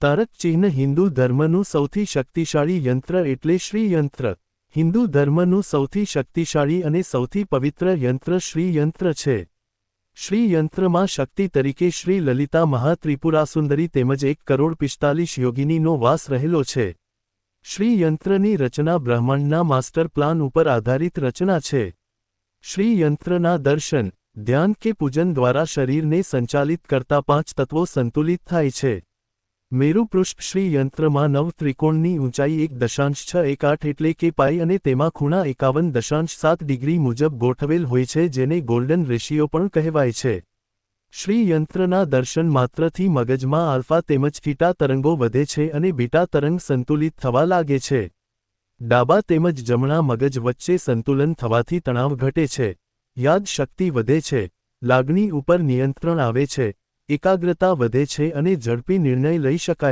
તારક ચિહ્ન હિન્દુ ધર્મનું સૌથી શક્તિશાળી યંત્ર એટલે શ્રી યંત્ર. હિન્દુ ધર્મનું સૌથી શક્તિશાળી અને સૌથી પવિત્ર યંત્ર શ્રી યંત્ર છે. શ્રી યંત્રમાં શક્તિ તરીકે શ્રી લલિતા મહાત્રિપુરાસુંદરી તેમજ 1,45,00,000 યોગિનીનો વાસ રહેલો છે. શ્રી યંત્રની રચના બ્રહ્માંડના માસ્ટર પ્લાન ઉપર આધારિત રચના છે. શ્રી યંત્રના દર્શન, ધ્યાન કે પૂજન દ્વારા શરીરને સંચાલિત કરતા 5 તત્વો સંતુલિત થાય છે. મેરુ પૃષ્ઠ શ્રી યંત્રમાં 9 ત્રિકોણની ઊંચાઈ 1.618 એટલે કે પાઈ અને તેમાં ખૂણા 51.7 ડિગ્રી મુજબ ગોઠવેલ હોય છે, જેને ગોલ્ડન રેશિયો પણ કહેવાય છે. શ્રી યંત્રના દર્શન માત્રથી મગજમાં આલ્ફા તેમજ થીટા તરંગો વધે છે અને બીટા તરંગ સંતુલિત થવા લાગે છે. ડાબા તેમજ જમણા મગજ વચ્ચે સંતુલન થવાથી તણાવ ઘટે છે, યાદ શક્તિ વધે છે, લાગણી ઉપર નિયંત્રણ આવે છે, એકાગ્રતા વધે છે અને ઝડપી નિર્ણય લઈ શકાય